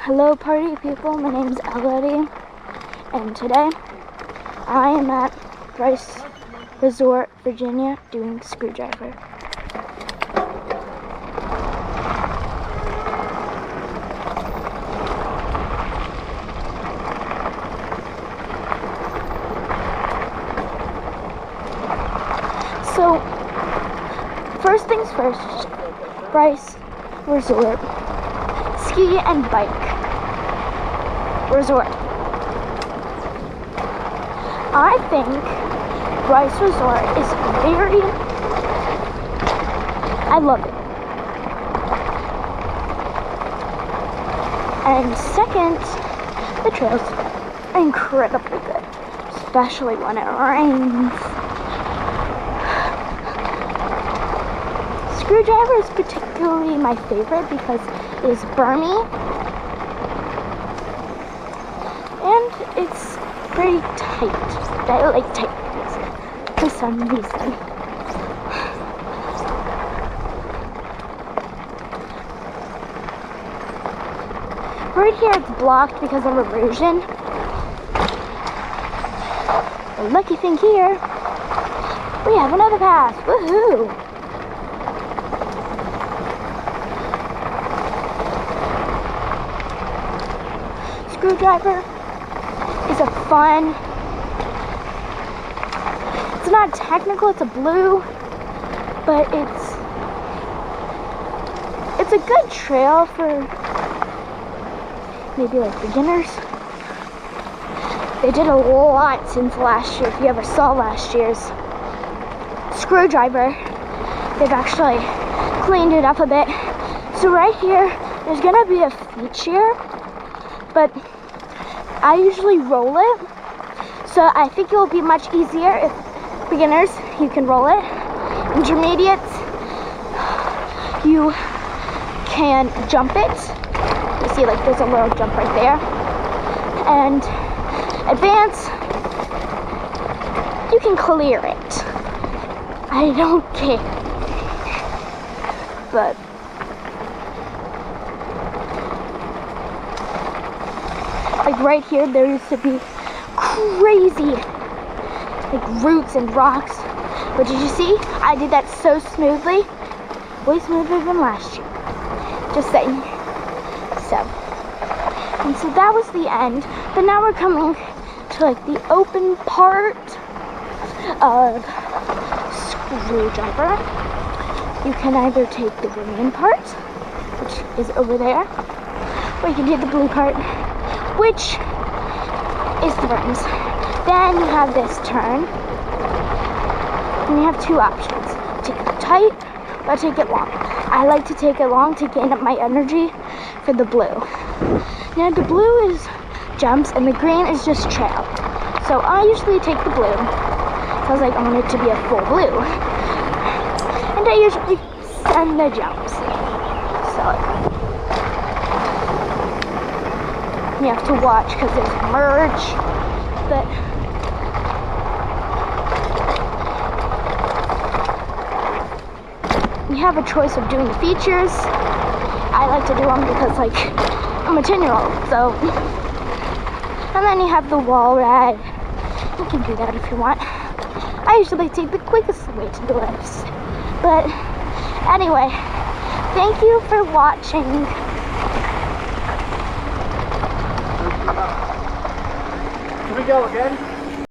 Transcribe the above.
Hello party people, my name is Elodie, and today I am at Bryce Resort, Virginia, doing screwdriver. So, first things first, Bryce Resort, ski and bike resort. I think Bryce Resort is I love it. And second, the trails are incredibly good, especially when it rains. Screwdriver is particularly my favorite because it is burmy and it's very tight. I like tight things for some reason. Right here it's blocked because of erosion. The lucky thing here, we have another path. Woohoo! Screwdriver is a fun, it's not technical, it's a blue, but it's a good trail for maybe like beginners. They did a lot since last year. If you ever saw last year's screwdriver, they've actually cleaned it up a bit. So right here, there's gonna be a feature, but I usually roll it, so I think it will be much easier if beginners, you can roll it. Intermediates, you can jump it. You see, like, there's a little jump right there. And advanced, you can clear it. I don't care. But like right here, there used to be crazy like roots and rocks. But did you see? I did that so smoothly. Way smoother than last year. Just saying. And so that was the end. But now we're coming to like the open part of screwdriver. You can either take the green part, which is over there, or you can take the blue part, which is the burns. Then you have this turn, and you have two options. Take it tight, or take it long. I like to take it long to gain up my energy for the blue. Now the blue is jumps, and the green is just trail. So I usually take the blue, because I want it to be a full blue. And I usually send the jumps. So you have to watch because there's merge, but you have a choice of doing the features. I like to do them because, like, I'm a 10-year-old, so. And then you have the wall ride. You can do that if you want. I usually take the quickest way to do it. But anyway, thank you for watching. Can we go again?